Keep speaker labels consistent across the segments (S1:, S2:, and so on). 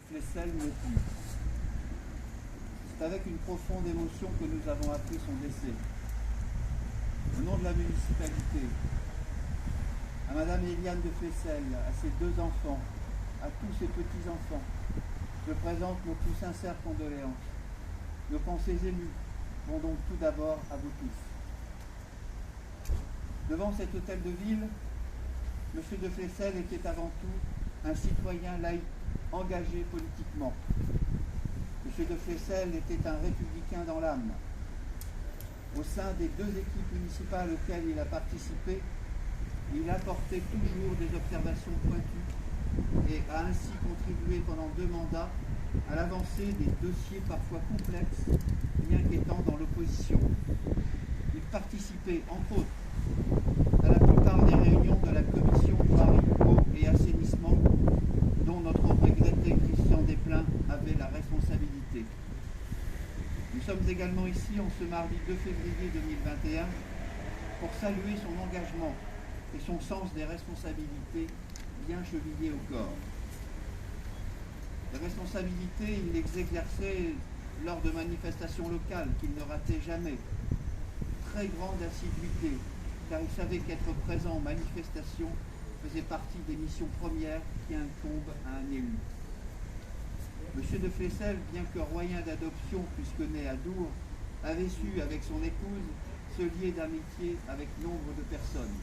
S1: Flessel n'est plus. C'est avec une profonde émotion que nous avons appris son décès. Au nom de la municipalité, à Madame Eliane de Flessel, à ses 2 enfants, à tous ses petits-enfants, je présente nos plus sincères condoléances. Nos pensées émues vont donc tout d'abord à vous tous. Devant cet hôtel de ville, M. de Flessel était avant tout un citoyen laïque, engagé politiquement. M. de Flessel était un républicain dans l'âme. Au sein des 2 équipes municipales auxquelles il a participé, il apportait toujours des observations pointues et a ainsi contribué pendant 2 mandats à l'avancée des dossiers parfois complexes, bien qu'étant dans l'opposition. Il participait, entre autres, à la plupart des réunions de la commission Paris, Eau et Assainissement, dont notre regretté Christian Desplein avait la responsabilité. Nous sommes également ici en ce mardi 2 février 2021 pour saluer son engagement et son sens des responsabilités bien chevillées au corps. Les responsabilités, il les exerçait lors de manifestations locales qu'il ne ratait jamais. Très grande assiduité, car il savait qu'être présent en manifestation faisait partie des missions premières qui incombent à un élu. Monsieur de Flessel, bien que royen d'adoption puisque né à Dour, avait su, avec son épouse, se lier d'amitié avec nombre de personnes.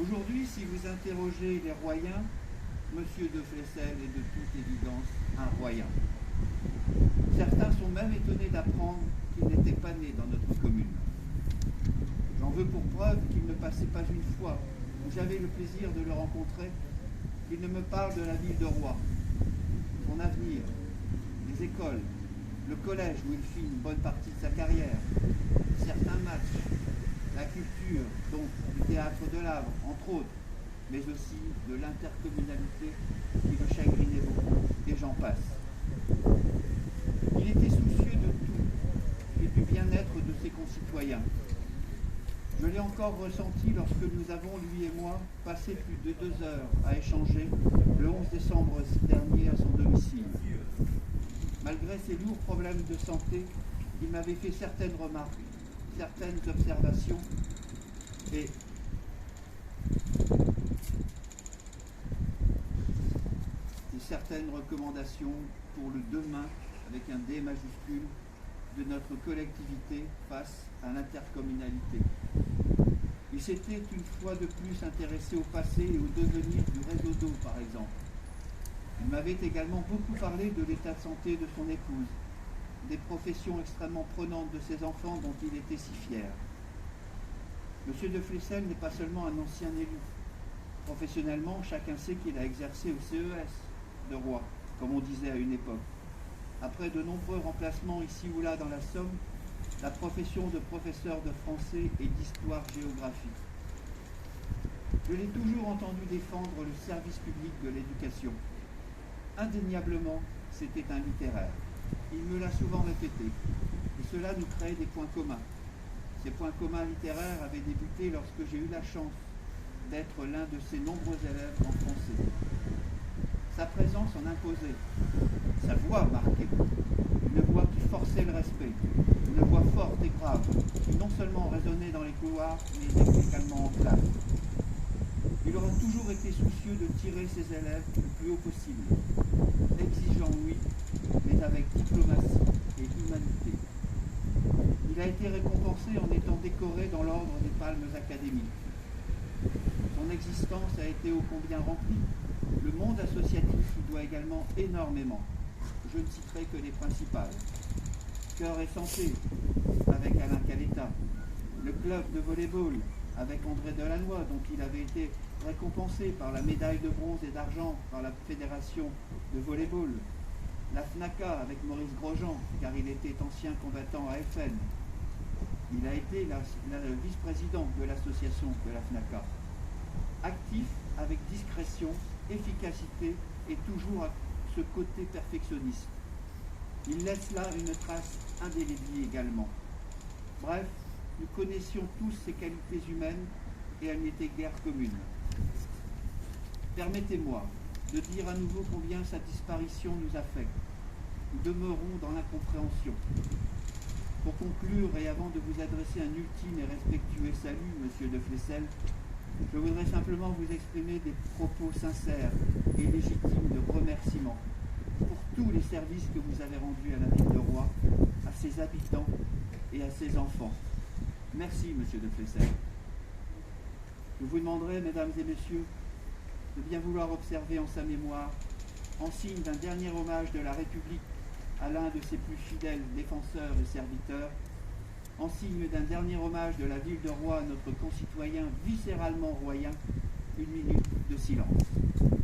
S1: Aujourd'hui, si vous interrogez les Royens, Monsieur de Flessel est de toute évidence un Royen. Certains sont même étonnés d'apprendre qu'il n'était pas né dans notre commune. J'en veux pour preuve qu'il ne passait pas une fois où j'avais le plaisir de le rencontrer, qu'il ne me parle de la ville de Roye, son avenir, les écoles, le collège où il fit une bonne partie de sa carrière, certains matchs, la culture, donc du théâtre de l'Avre, entre autres, mais aussi de l'intercommunalité qui le chagrinait beaucoup, et j'en passe. Il était soucieux de tout et du bien-être de ses concitoyens. Je l'ai encore ressenti lorsque nous avons, lui et moi, passé plus de 2 heures à échanger le 11 décembre dernier à son domicile. Malgré ses lourds problèmes de santé, il m'avait fait certaines remarques, certaines observations et certaines recommandations pour le demain, avec un D majuscule, de notre collectivité face à l'intercommunalité. Il s'était une fois de plus intéressé au passé et au devenir du réseau d'eau, par exemple. Il m'avait également beaucoup parlé de l'état de santé de son épouse, des professions extrêmement prenantes de ses enfants dont il était si fier. Monsieur de Flessel n'est pas seulement un ancien élu. Professionnellement, chacun sait qu'il a exercé au CES de Roye, comme on disait à une époque. Après de nombreux remplacements ici ou là dans la Somme, la profession de professeur de français et d'histoire-géographie. Je l'ai toujours entendu défendre le service public de l'éducation. Indéniablement, c'était un littéraire. Il me l'a souvent répété, et cela nous créait des points communs. Ces points communs littéraires avaient débuté lorsque j'ai eu la chance d'être l'un de ses nombreux élèves en français. Sa présence en imposait, sa voix marquée, une voix qui forçait le respect, une voix forte et grave, qui non seulement résonnait dans les couloirs, mais également en classe. Il aura toujours été soucieux de tirer ses élèves le plus haut possible, exigeant oui, mais avec diplomatie et humanité. Il a été récompensé en étant décoré dans l'ordre des Palmes académiques. Son existence a été ô combien remplie. Le monde associatif lui doit également énormément. Je ne citerai que les principales. Cœur et Santé, avec Alain Caletta. Le club de volley-ball, avec André Delannoy, dont il avait été récompensé par la médaille de bronze et d'argent par la Fédération de volley-ball. La FNACA, avec Maurice Grosjean, car il était ancien combattant à FN. Il a été le vice-président de l'association de la FNACA. Actif avec discrétion, efficacité et toujours à ce côté perfectionniste. Il laisse là une trace indélébile également. Bref, nous connaissions tous ses qualités humaines et elles n'étaient guère communes. Permettez-moi, de dire à nouveau combien sa disparition nous affecte. Nous demeurons dans l'incompréhension. Pour conclure, et avant de vous adresser un ultime et respectueux salut, Monsieur de Flesselles, je voudrais simplement vous exprimer des propos sincères et légitimes de remerciement pour tous les services que vous avez rendus à la ville de Roye, à ses habitants et à ses enfants. Merci, Monsieur de Flesselles. Je vous demanderai, Mesdames et Messieurs, de bien vouloir observer en sa mémoire, en signe d'un dernier hommage de la République à l'un de ses plus fidèles défenseurs et serviteurs, en signe d'un dernier hommage de la ville de Roye à notre concitoyen viscéralement royen, une minute de silence.